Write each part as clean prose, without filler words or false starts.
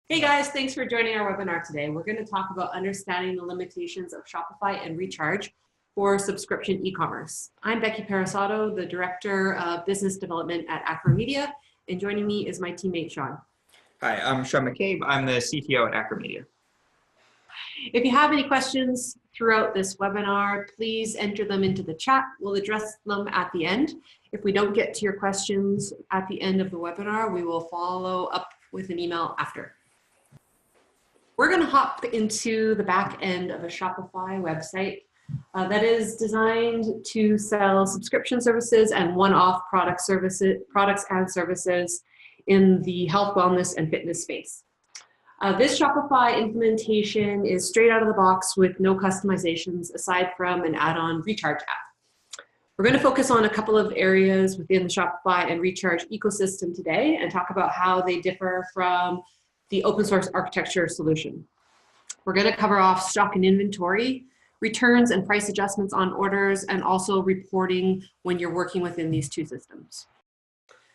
Hey guys, thanks for joining our webinar today. We're going to talk about understanding the limitations of Shopify and Recharge for subscription e-commerce. I'm Becky Parisotto, the Director of Business Development at Acro Media, and joining me is my teammate, Shawn. Hi, I'm Shawn McCabe. I'm the CTO at Acro Media. If you have any questions throughout this webinar, please enter them into the chat. We'll address them at the end. If we don't get to your questions at the end of the webinar, we will follow up with an email after. We're going to hop into the back end of a Shopify website that is designed to sell subscription services and one-off products and services in the health, wellness, and fitness space. This Shopify implementation is straight out of the box with no customizations aside from an add-on Recharge app. We're going to focus on a couple of areas within the Shopify and Recharge ecosystem today and talk about how they differ from the open source architecture solution. We're going to cover off stock and inventory, returns and price adjustments on orders, and also reporting when you're working within these two systems.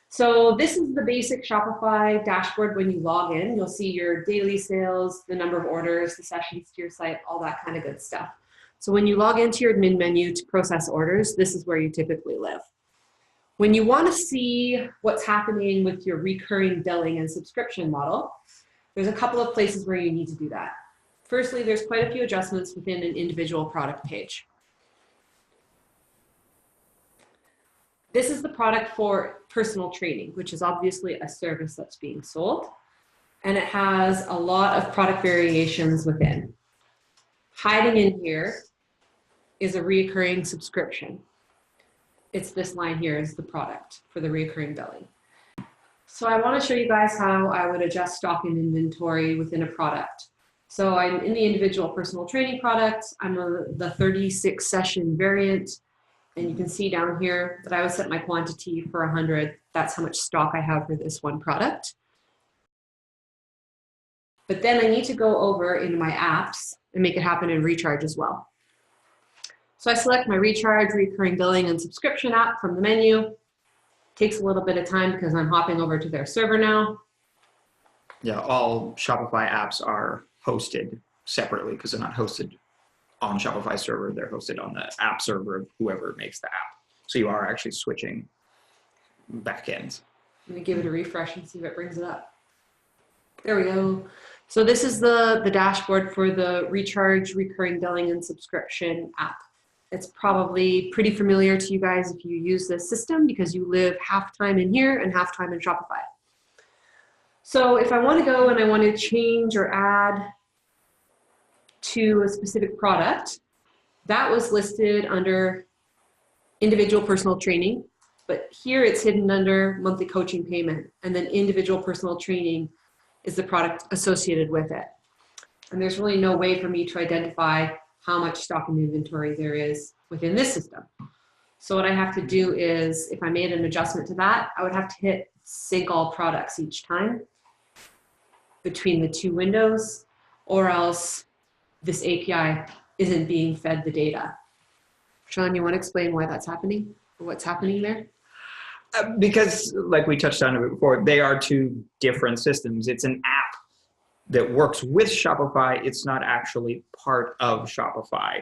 So this is the basic Shopify dashboard. When you log in, you'll see your daily sales, the number of orders, the sessions to your site, all that kind of good stuff. So when you log into your admin menu to process orders, this is where you typically live. When you want to see what's happening with your recurring billing and subscription model, there's a couple of places where you need to do that. Firstly, there's quite a few adjustments within an individual product page. This is the product for personal training, which is obviously a service that's being sold, and it has a lot of product variations within. Hiding in here is a recurring subscription. It's this line here is the product for the recurring billing. So I want to show you guys how I would adjust stock and inventory within a product. So I'm in the individual personal training product. I'm the 36 session variant. And you can see down here that I would set my quantity for 100. That's how much stock I have for this one product. But then I need to go over into my apps and make it happen in Recharge as well. So I select my Recharge, recurring billing, and subscription app from the menu. Takes a little bit of time because I'm hopping over to their server now. Yeah, all Shopify apps are hosted separately because they're not hosted on Shopify server. They're hosted on the app server of whoever makes the app. So you are actually switching backends. I'm going to give it a refresh and see if it brings it up. There we go. So this is the dashboard for the Recharge, recurring billing, and subscription app. It's probably pretty familiar to you guys if you use this system because you live half time in here and half time in Shopify. So if I want to go and I want to change or add to a specific product, that was listed under individual personal training, but here it's hidden under monthly coaching payment, and then individual personal training is the product associated with it. And there's really no way for me to identify how much stock and inventory there is within this system. So what I have to do is, if I made an adjustment to that, I would have to hit sync all products each time between the two windows, or else this API isn't being fed the data. Shawn, you want to explain why that's happening, or what's happening there? Because, like we touched on it before, they are two different systems. It's an app that works with Shopify. It's not actually part of Shopify,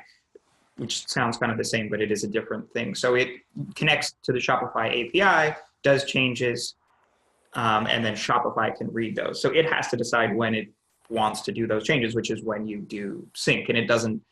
which sounds kind of the same, but it is a different thing. So it connects to the Shopify API, does changes, and then Shopify can read those. So it has to decide when it wants to do those changes, which is when you do sync, and it doesn't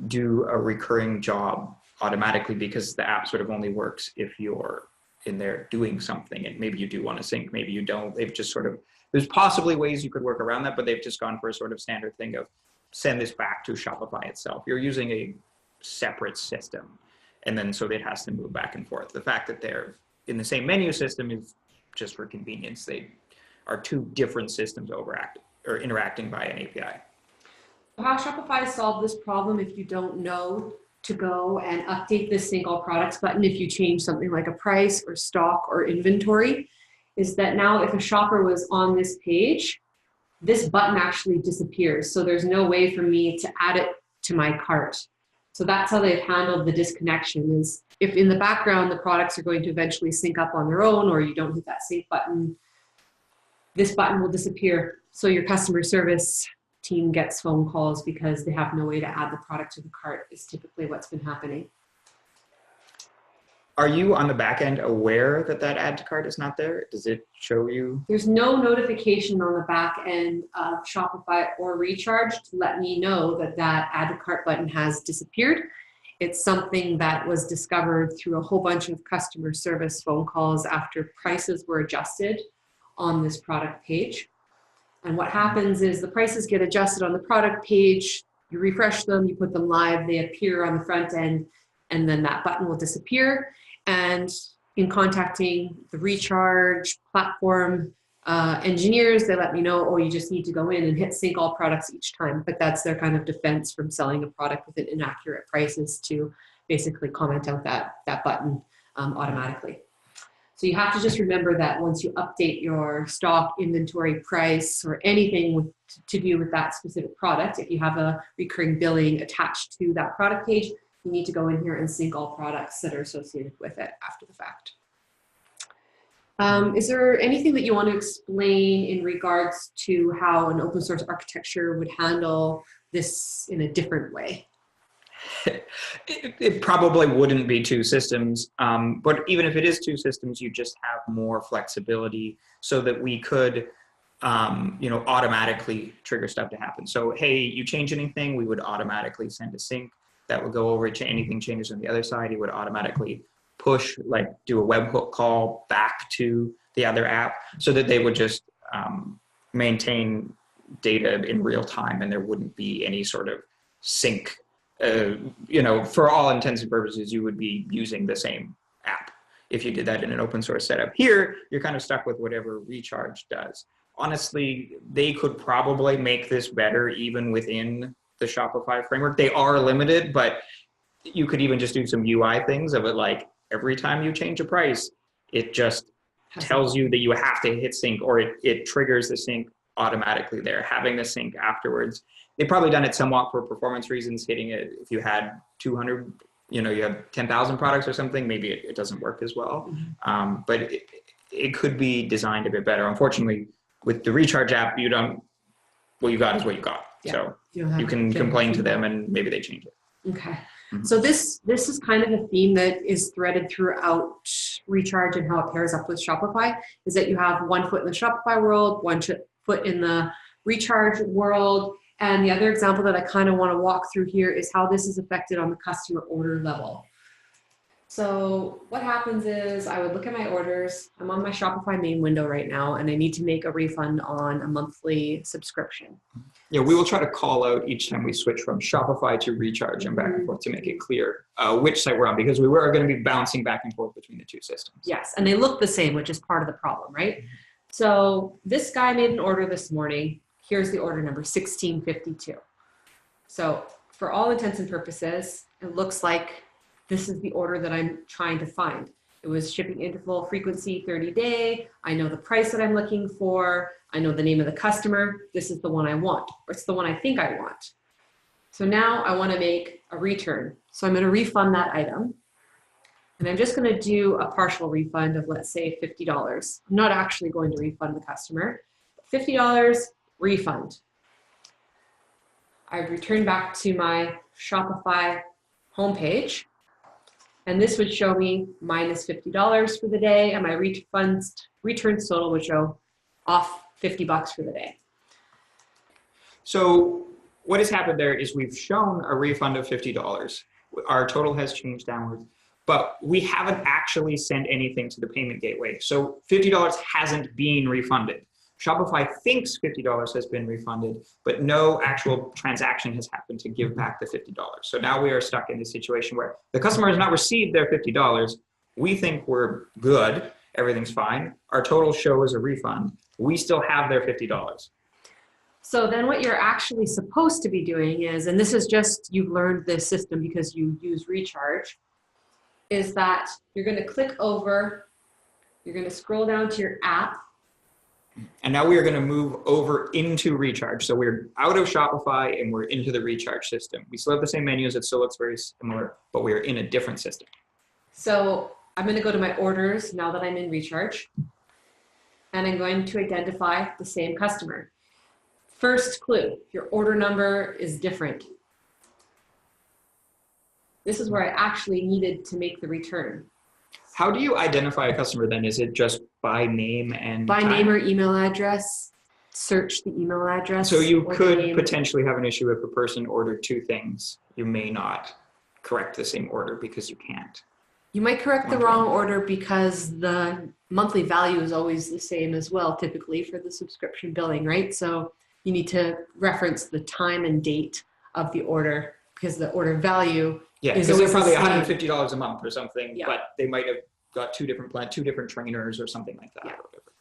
do a recurring job automatically because the app sort of only works if you're in there doing something, and maybe you do want to sync, maybe you don't. They've just sort of, there's possibly ways you could work around that, but they've just gone for a sort of standard thing of send this back to Shopify itself. You're using a separate system, and then so it has to move back and forth. The fact that they're in the same menu system is just for convenience. They are two different systems interacting by an API. How Shopify solved this problem, if you don't know to go and update the sync all products button if you change something like a price or stock or inventory, is that now if a shopper was on this page, this button actually disappears. So there's no way for me to add it to my cart. So that's how they've handled the disconnection, is if in the background the products are going to eventually sync up on their own, or you don't hit that sync button, this button will disappear. So your customer service team gets phone calls because they have no way to add the product to the cart is typically what's been happening. Are you on the back end aware that that add to cart is not there? Does it show you? There's no notification on the back end of Shopify or Recharge to let me know that that add to cart button has disappeared. It's something that was discovered through a whole bunch of customer service phone calls after prices were adjusted on this product page. And what happens is the prices get adjusted on the product page, you refresh them, you put them live, they appear on the front end, and then that button will disappear. And in contacting the Recharge platform engineers, they let me know, oh, you just need to go in and hit sync all products each time. But that's their kind of defense from selling a product with an inaccurate prices to basically comment out that button automatically. So you have to just remember that once you update your stock, inventory, price, or anything to do with that specific product, if you have a recurring billing attached to that product page, you need to go in here and sync all products that are associated with it after the fact. Is there anything that you want to explain in regards to how an open source architecture would handle this in a different way? It probably wouldn't be two systems, but even if it is two systems, you just have more flexibility so that we could, automatically trigger stuff to happen. So, hey, you change anything, we would automatically send a sync that would go over. Anything changes on the other side, it would automatically push, like do a webhook call back to the other app so that they would just maintain data in real time and there wouldn't be any sort of sync. For all intents and purposes, you would be using the same app if you did that in an open source setup. Here, you're kind of stuck with whatever Recharge does. Honestly, they could probably make this better even within the Shopify framework. They are limited, but you could even just do some UI things of it, like every time you change a price, it just tells you that you have to hit sync, or it triggers the sync automatically there, having the sync afterwards. They've probably done it somewhat for performance reasons, hitting it if you had 200, you have 10,000 products or something, maybe it doesn't work as well. Mm-hmm. But it could be designed a bit better. Unfortunately, with the Recharge app, what you got is what you got. Yeah. So you can complain to them and maybe they change it. Okay. Mm-hmm. So this is kind of a theme that is threaded throughout Recharge and how it pairs up with Shopify, is that you have one foot in the Shopify world, one foot in the Recharge world. And the other example that I kind of want to walk through here is how this is affected on the customer order level. So what happens is I would look at my orders. I'm on my Shopify main window right now, and I need to make a refund on a monthly subscription. Yeah, we will try to call out each time we switch from Shopify to Recharge and back and forth to make it clear which site we're on, because we were going to be bouncing back and forth between the two systems. Yes, and they look the same, which is part of the problem, right? So this guy made an order this morning. Here's the order number, 1652. So for all intents and purposes, it looks like this is the order that I'm trying to find. It was shipping interval, frequency, 30-day. I know the price that I'm looking for. I know the name of the customer. This is the one I want, or it's the one I think I want. So now I want to make a return. So I'm going to refund that item. And I'm just going to do a partial refund of, let's say, $50. I'm not actually going to refund the customer. $50 refund. I return back to my Shopify homepage. And this would show me minus $50 for the day, and my returns total would show off $50 for the day. So what has happened there is we've shown a refund of $50. Our total has changed downwards, but we haven't actually sent anything to the payment gateway. So $50 hasn't been refunded. Shopify thinks $50 has been refunded, but no actual transaction has happened to give back the $50. So now we are stuck in this situation where the customer has not received their $50. We think we're good, everything's fine. Our total shows a refund. We still have their $50. So then what you're actually supposed to be doing is, and this is just, you've learned this system because you use Recharge, is that you're going to click over, you're going to scroll down to your app. And now we are going to move over into Recharge. So we're out of Shopify and we're into the Recharge system. We still have the same menus. It still looks very similar, but we're in a different system. So I'm going to go to my orders now that I'm in Recharge. and I'm going to identify the same customer. First clue, your order number is different. This is where I actually needed to make the return. How do you identify a customer then? Is it just by name and By time? name or email address, search the email address. So you could potentially have an issue if a person ordered two things. You may not correct the same order because you can't. You might correct the wrong order because the monthly value is always the same as well, typically for the subscription billing, right? So you need to reference the time and date of the order because the order value is because they're always probably the same. $150 a month or something, Yeah. but they might have got two different trainers or something like that. Yeah. Or whatever.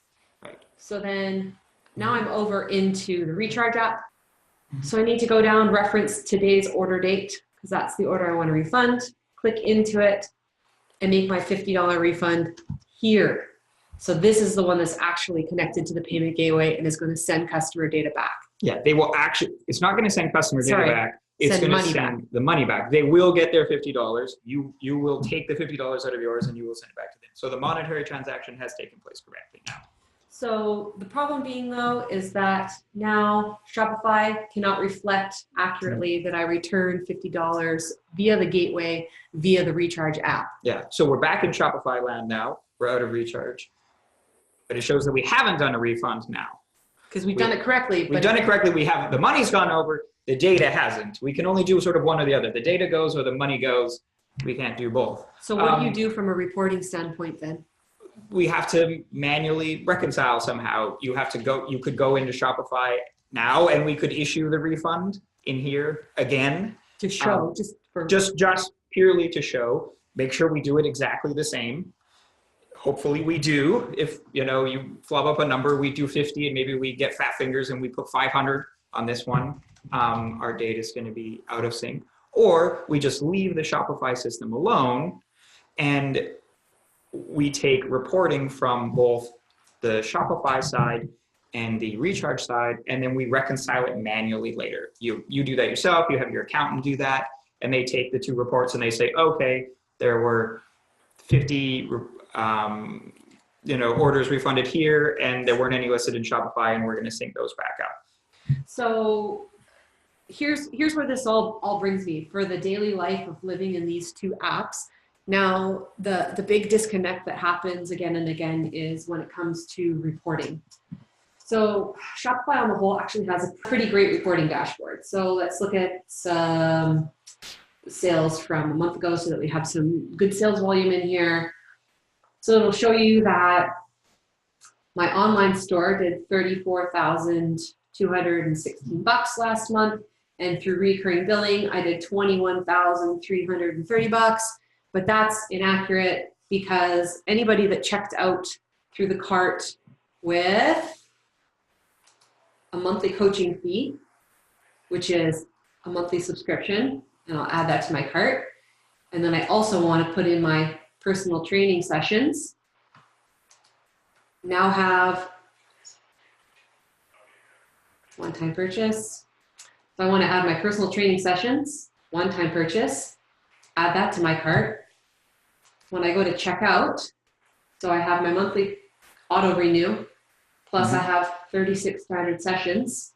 Right. So then now I'm over into the recharge app. So I need to go down, reference today's order date because that's the order I want to refund. Click into it and make my $50 refund here. So this is the one that's actually connected to the payment gateway and is going to send customer data back. Yeah, they will actually, it's not going to send customer data back. It's Send going to money send the money back. They will get their $50. You will take the $50 out of yours and you will send it back to them. So the monetary transaction has taken place correctly now. So the problem being though is that now Shopify cannot reflect accurately that I returned $50 via the gateway, via the recharge app. Yeah, so we're back in Shopify land now. We're out of recharge. But it shows that we haven't done a refund now. Because we've done it correctly. We've done it correctly. We haven't. The money's gone over. The data hasn't. We can only do sort of one or the other. The data goes or the money goes. We can't do both. So what do you do from a reporting standpoint then? We have to manually reconcile somehow. You have to go. You could go into Shopify now, and we could issue the refund in here again. To show, just purely to show. Make sure we do it exactly the same. Hopefully we do. If you flub up a number, we do 50, and maybe we get fat fingers and we put 500 on this one. Our data is going to be out of sync. Or we just leave the Shopify system alone, and we take reporting from both the Shopify side and the recharge side, and then we reconcile it manually later. You do that yourself. You have your accountant do that, and they take the two reports and they say, okay, there were 50 orders refunded here, and there weren't any listed in Shopify, and we're going to sync those back up. So here's where this all brings me for the daily life of living in these two apps. Now, the big disconnect that happens again and again is when it comes to reporting. So Shopify on the whole actually has a pretty great reporting dashboard. So let's look at some sales from a month ago so that we have some good sales volume in here. So it'll show you that my online store did $34,216 last month. And through recurring billing, I did $21,330. But that's inaccurate because anybody that checked out through the cart with a monthly coaching fee, which is a monthly subscription, and I'll add that to my cart. And then I also want to put in my personal training sessions. Now have one-time purchase. So I want to add my personal training sessions, one-time purchase, add that to my cart. When I go to checkout, so I have my monthly auto renew, plus I have 36 standard sessions.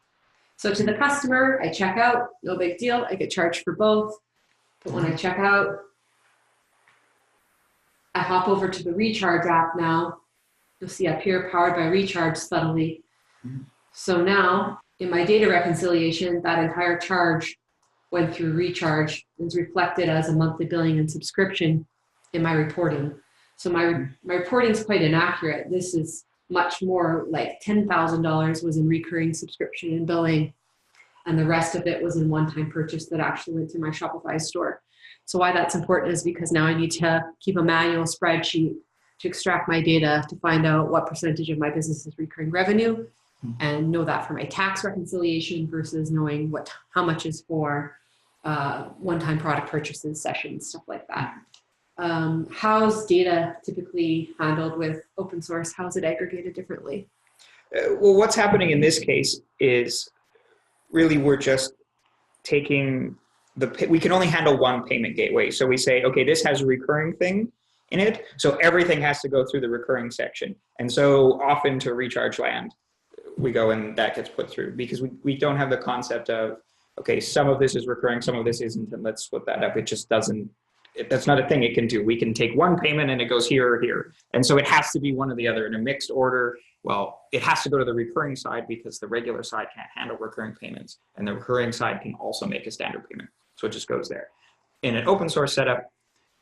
So to the customer, I check out, no big deal. I get charged for both. But when I check out, I hop over to the recharge app now. You'll see up here, powered by recharge subtly. So now in my data reconciliation, that entire charge went through recharge and is reflected as a monthly billing and subscription in my reporting. So my reporting is quite inaccurate. This is much more like $10,000 was in recurring subscription and billing, and the rest of it was in one-time purchase that actually went through my Shopify store. So why that's important is because now I need to keep a manual spreadsheet to extract my data to find out what percentage of my business is recurring revenue and know that for my tax reconciliation versus knowing how much is for one-time product purchases, sessions, stuff like that. How's data typically handled with open source? How is it aggregated differently? Well, what's happening in this case is really we're just taking we can only handle one payment gateway. So we say, okay, this has a recurring thing, in it. So everything has to go through the recurring section. And so often to recharge land, we go and that gets put through because we don't have the concept of, okay, some of this is recurring, some of this isn't, and let's split that up. It just doesn't, that's not a thing it can do. We can take one payment and it goes here or here. And so it has to be one or the other in a mixed order. Well, it has to go to the recurring side because the regular side can't handle recurring payments, and the recurring side can also make a standard payment. So it just goes there. In an open source setup,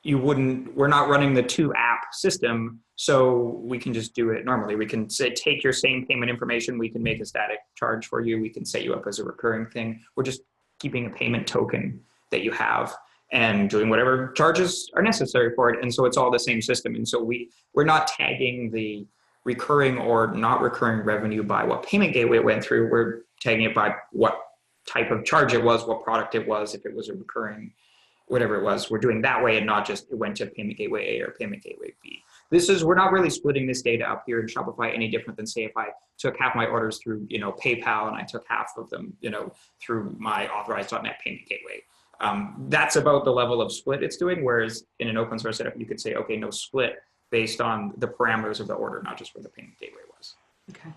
we're not running the 2-app system, so we can just do it normally. We can say, take your same payment information, we can make a static charge for you, we can set you up as a recurring thing. We're just keeping a payment token that you have and doing whatever charges are necessary for it. And so it's all the same system. And so we're not tagging the recurring or not recurring revenue by what payment gateway it went through. We're tagging it by what type of charge it was, what product it was, if it was a recurring, whatever it was. We're doing that way and not just it went to payment gateway A or payment gateway B. We're not really splitting this data up here in Shopify any different than, say, if I took half my orders through, PayPal, and I took half of them, through my authorized.net payment gateway. That's about the level of split it's doing, whereas in an open source setup, you could say, okay, no split based on the parameters of the order, not just where the payment gateway was. Okay.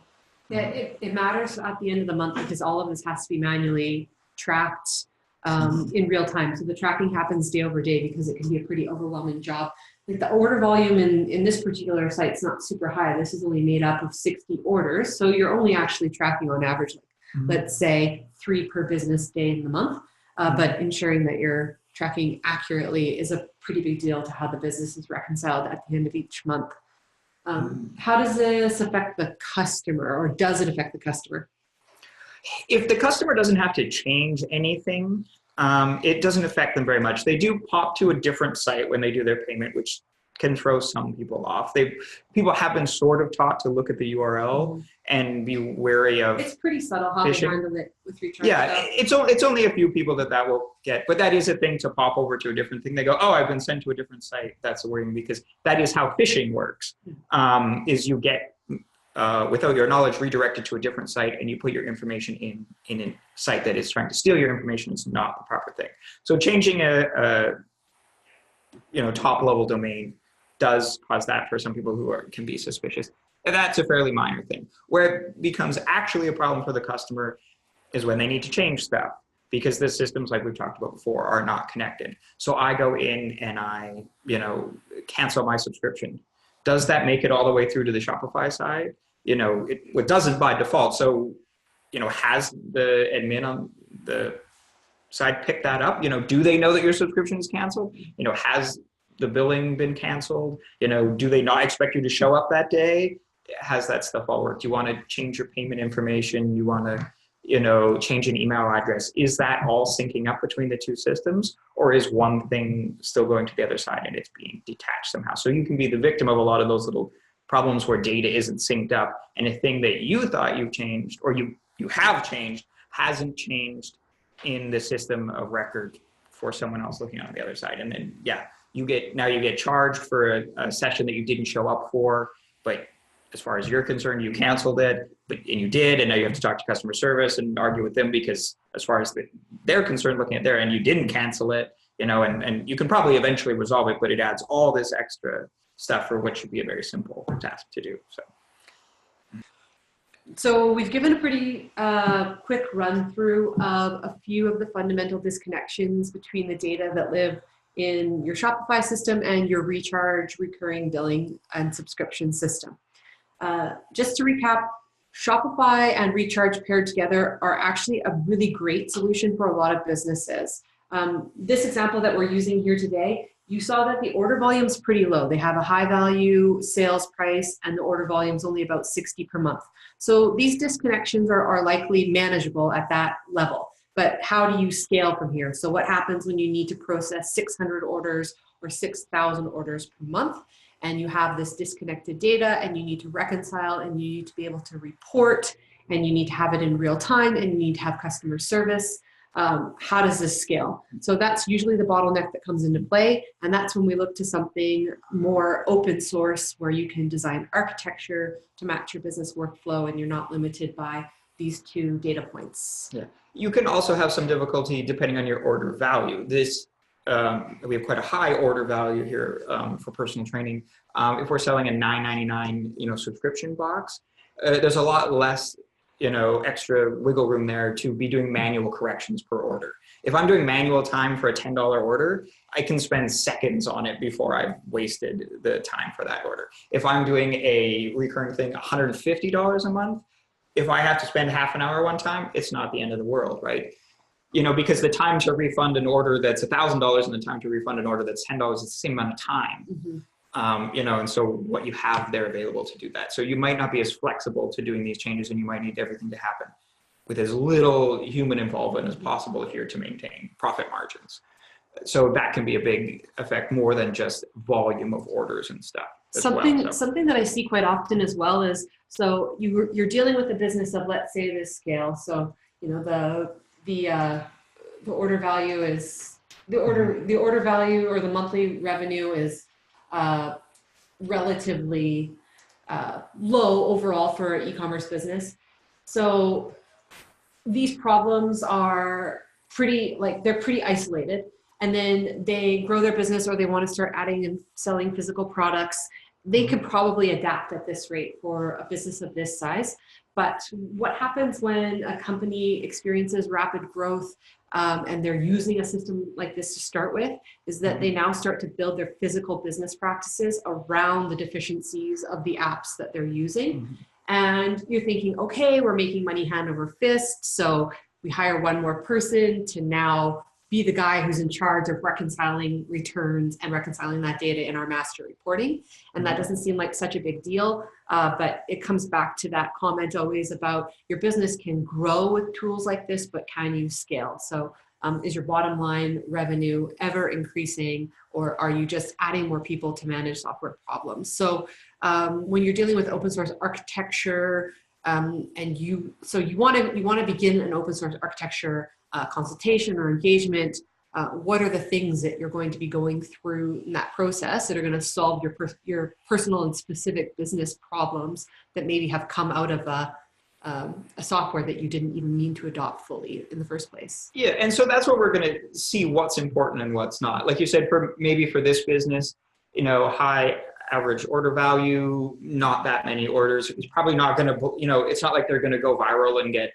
Yeah, it matters at the end of the month because all of this has to be manually tracked in real time. So the tracking happens day over day because it can be a pretty overwhelming job. Like the order volume in this particular site is not super high. This is only made up of 60 orders. So you're only actually tracking on average, let's say 3 per business day in the month. But ensuring that you're tracking accurately is a pretty big deal to how the business is reconciled at the end of each month. How does this affect the customer, or does it affect the customer? If the customer doesn't have to change anything, it doesn't affect them very much. They do pop to a different site when they do their payment, which can throw some people off. People have been sort of taught to look at the URL and be wary of. It's pretty subtle how phishing. They handle it with recharge. Yeah, it's only a few people that will get, but that is a thing to pop over to a different thing. They go, oh, I've been sent to a different site. That's worrying because that is how phishing works. Is you get without your knowledge redirected to a different site, and you put your information in a site that is trying to steal your information is not the proper thing. So changing a top level domain does cause that for some people who can be suspicious. And that's a fairly minor thing. Where it becomes actually a problem for the customer is when they need to change stuff, because the systems, like we've talked about before, are not connected. So I go in and I, cancel my subscription. Does that make it all the way through to the Shopify side? It doesn't by default. So, has the admin on the side picked that up? Do they know that your subscription is canceled? Has the billing been canceled? Do they not expect you to show up that day? Has that stuff all worked? You want to change your payment information? You want to, change an email address? Is that all syncing up between the two systems? Or is one thing still going to the other side and it's being detached somehow? So you can be the victim of a lot of those little problems where data isn't synced up, and a thing that you thought you've changed or you have changed hasn't changed in the system of record for someone else looking on the other side. And then, you get charged for a session that you didn't show up for, but as far as you're concerned, you canceled it, and you did, and now you have to talk to customer service and argue with them because as far as they're concerned looking at their end, you didn't cancel it, and you can probably eventually resolve it, but it adds all this extra stuff for what should be a very simple task to do. So we've given a pretty quick run through of a few of the fundamental disconnections between the data that live in your Shopify system and your recharge, recurring billing, and subscription system. Just to recap, Shopify and recharge paired together are actually a really great solution for a lot of businesses. This example that we're using here today, you saw that the order volume is pretty low. They have a high value sales price and the order volume is only about 60 per month. So these disconnections are likely manageable at that level. But how do you scale from here? So what happens when you need to process 600 orders or 6,000 orders per month, and you have this disconnected data and you need to reconcile and you need to be able to report and you need to have it in real time and you need to have customer service? How does this scale? So that's usually the bottleneck that comes into play. And that's when we look to something more open source where you can design architecture to match your business workflow and you're not limited by these 2 data points. Yeah. You can also have some difficulty depending on your order value. we have quite a high order value here for personal training. If we're selling a $9.99, subscription box, there's a lot less, extra wiggle room there to be doing manual corrections per order. If I'm doing manual time for a $10 order, I can spend seconds on it before I've wasted the time for that order. If I'm doing a recurring thing, $150 a month, if I have to spend half an hour one time, it's not the end of the world, right? Because the time to refund an order that's $1,000 and the time to refund an order that's $10 is the same amount of time. Mm-hmm. And so what you have there available to do that. So you might not be as flexible to doing these changes, and you might need everything to happen with as little human involvement as possible if you're to maintain profit margins. So that can be a big effect, more than just volume of orders and stuff. Something that I see quite often as well is, so you're dealing with a business of, let's say, this scale. So the order value is the order value, or the monthly revenue is relatively low overall for an e-commerce business. So these problems are they're pretty isolated, and then they grow their business, or they want to start adding and selling physical products. They could probably adapt at this rate for a business of this size. But what happens when a company experiences rapid growth and they're using a system like this to start with, is that they now start to build their physical business practices around the deficiencies of the apps that they're using. Mm-hmm. And you're thinking, okay, we're making money hand over fist, so we hire one more person to now be the guy who's in charge of reconciling returns and reconciling that data in our master reporting. And that doesn't seem like such a big deal, but it comes back to that comment always about your business can grow with tools like this, but can you scale? So is your bottom line revenue ever increasing, or are you just adding more people to manage software problems? So when you're dealing with open source architecture, and you want to begin an open source architecture consultation or engagement, what are the things that you're going to be going through in that process that are going to solve your personal and specific business problems that maybe have come out of a software that you didn't even mean to adopt fully in the first place? Yeah, and so that's where we're going to see what's important and what's not. Like you said, for this business, high average order value, not that many orders. It's probably not going to, it's not like they're going to go viral and get,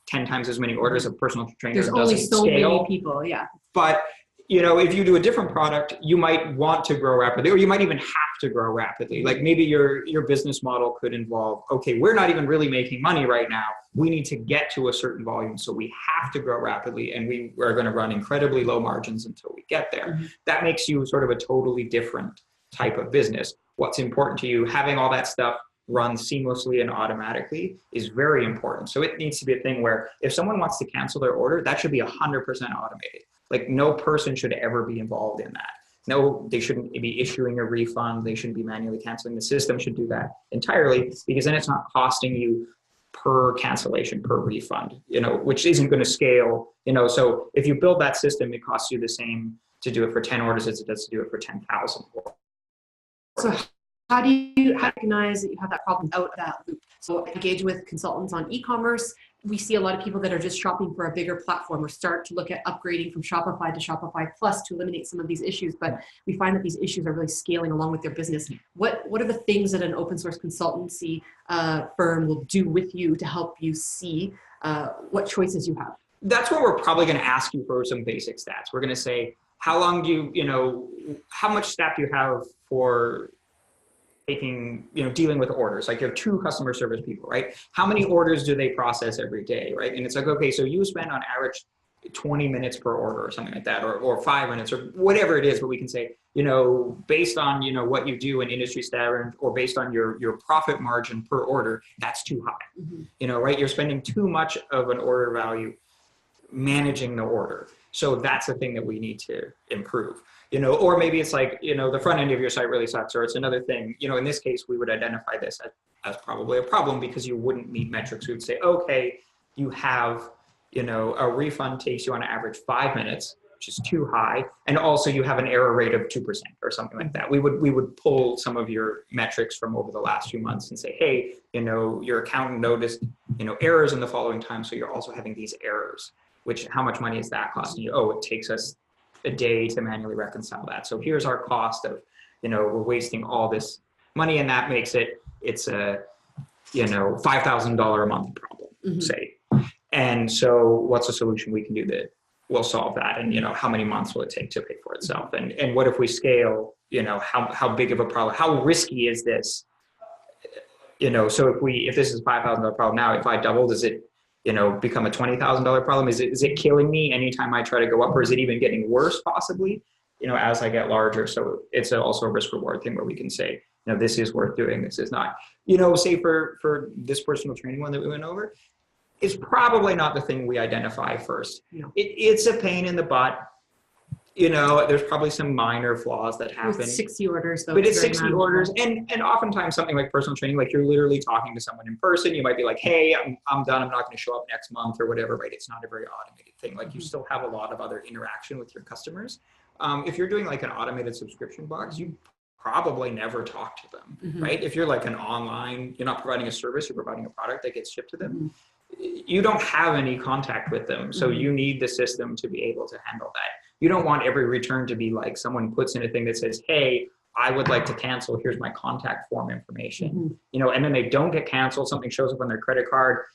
10 times as many orders. A personal trainer There's only so many people, yeah. But, if you do a different product, you might want to grow rapidly, or you might even have to grow rapidly. Like maybe your business model could involve, okay, we're not even really making money right now. We need to get to a certain volume, so we have to grow rapidly, and we are going to run incredibly low margins until we get there. Mm-hmm. That makes you sort of a totally different type of business. What's important to you, having all that stuff run seamlessly and automatically, is very important. So it needs to be a thing where if someone wants to cancel their order, that should be 100% automated. Like no person should ever be involved in that. No, they shouldn't be issuing a refund. They shouldn't be manually canceling. The system should do that entirely, because then it's not costing you per cancellation, per refund, which isn't going to scale. So if you build that system, it costs you the same to do it for 10 orders as it does to do it for 10,000. So how do you recognize that you have that problem out of that loop? So engage with consultants on e-commerce. We see a lot of people that are just shopping for a bigger platform, or start to look at upgrading from Shopify to Shopify Plus to eliminate some of these issues. But we find that these issues are really scaling along with their business. What are the things that an open source consultancy firm will do with you to help you see what choices you have? That's where we're probably going to ask you for some basic stats. We're going to say, how long do how much staff do you have for dealing with orders? Like you have 2 customer service people, right? How many orders do they process every day, right? And it's like, okay, so you spend on average 20 minutes per order or something like that, or 5 minutes or whatever it is, but we can say, based on, what you do in industry standard, or based on your profit margin per order, that's too high, mm-hmm. Right? You're spending too much of an order value managing the order. So that's the thing that we need to improve. Or maybe it's like, the front end of your site really sucks, or it's another thing. In this case, we would identify this as probably a problem, because you wouldn't meet metrics. We would say, okay, you have, a refund takes you on average 5 minutes, which is too high. And also you have an error rate of 2% or something like that. We would pull some of your metrics from over the last few months and say, hey, your accountant noticed, errors in the following time. So you're also having these errors, how much money is that costing you? Oh, it takes us a day to manually reconcile that. So here's our cost of, we're wasting all this money, and that makes it's a, $5,000 a month problem, say. And so what's a solution we can do that will solve that? And, how many months will it take to pay for itself? And what if we scale, how big of a problem, how risky is this? So if this is a $5,000 problem now, if I double, does it, become a $20,000 problem? Is it killing me anytime I try to go up, or is it even getting worse possibly, as I get larger? So it's also a risk reward thing where we can say, this is worth doing, this is not. Say for this personal training one that we went over, it's probably not the thing we identify first. No. It's a pain in the butt. There's probably some minor flaws that happen. With 60 orders, though. But it's 60 orders, and oftentimes something like personal training, like you're literally talking to someone in person. You might be like, hey, I'm done. I'm not going to show up next month or whatever, right? It's not a very automated thing. Like you still have a lot of other interaction with your customers. If you're doing like an automated subscription box, you probably never talk to them, right? If you're like an online, you're not providing a service, you're providing a product that gets shipped to them. You don't have any contact with them. So you need the system to be able to handle that. You don't want every return to be like someone puts in a thing that says, hey, I would like to cancel. Here's my contact form information, and then they don't get canceled. Something shows up on their credit card.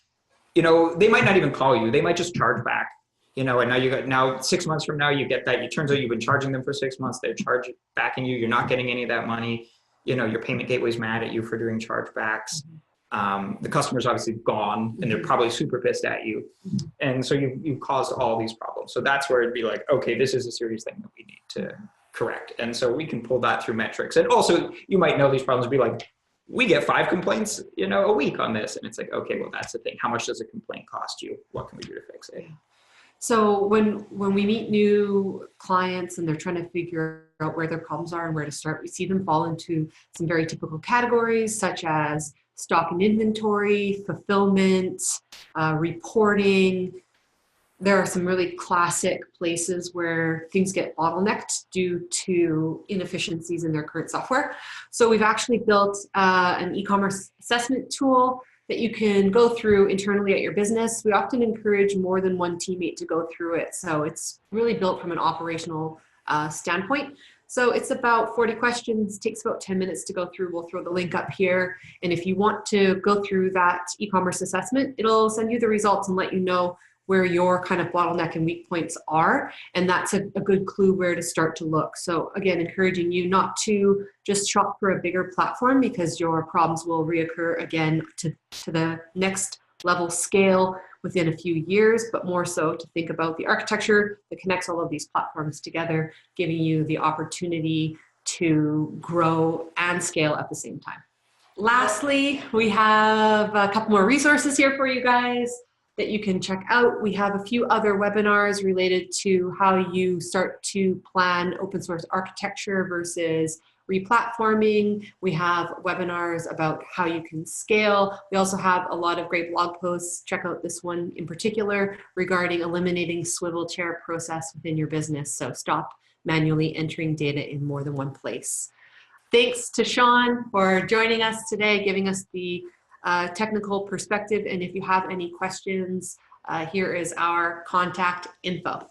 They might not even call you. They might just charge back, and now 6 months from now, you get that. It turns out you've been charging them for 6 months. They're charging backing you. You're not getting any of that money. Your payment gateway's mad at you for doing chargebacks. The customer's obviously gone, and they're probably super pissed at you. And so you've caused all these problems. So that's where it'd be like, okay, this is a serious thing that we need to correct. And so we can pull that through metrics. And also you might know these problems, be like, we get 5 complaints, a week on this. And it's like, okay, well, that's the thing. How much does a complaint cost you? What can we do to fix it? So when we meet new clients and they're trying to figure out where their problems are and where to start, we see them fall into some very typical categories, such as stock and inventory, fulfillment, reporting. There are some really classic places where things get bottlenecked due to inefficiencies in their current software. So we've actually built an e-commerce assessment tool that you can go through internally at your business. We often encourage more than one teammate to go through it. So it's really built from an operational standpoint. So it's about 40 questions, takes about 10 minutes to go through. We'll throw the link up here. And if you want to go through that e-commerce assessment, it'll send you the results and let you know where your kind of bottleneck and weak points are. And that's a good clue where to start to look. So again, encouraging you not to just shop for a bigger platform, because your problems will reoccur again to the next level scale within a few years, but more so to think about the architecture that connects all of these platforms together, giving you the opportunity to grow and scale at the same time. Lastly, we have a couple more resources here for you guys that you can check out. We have a few other webinars related to how you start to plan open source architecture versus replatforming. We have webinars about how you can scale. We also have a lot of great blog posts. Check out this one in particular regarding eliminating swivel chair process within your business. So stop manually entering data in more than one place. Thanks to Shawn for joining us today, giving us the technical perspective. And if you have any questions, here is our contact info.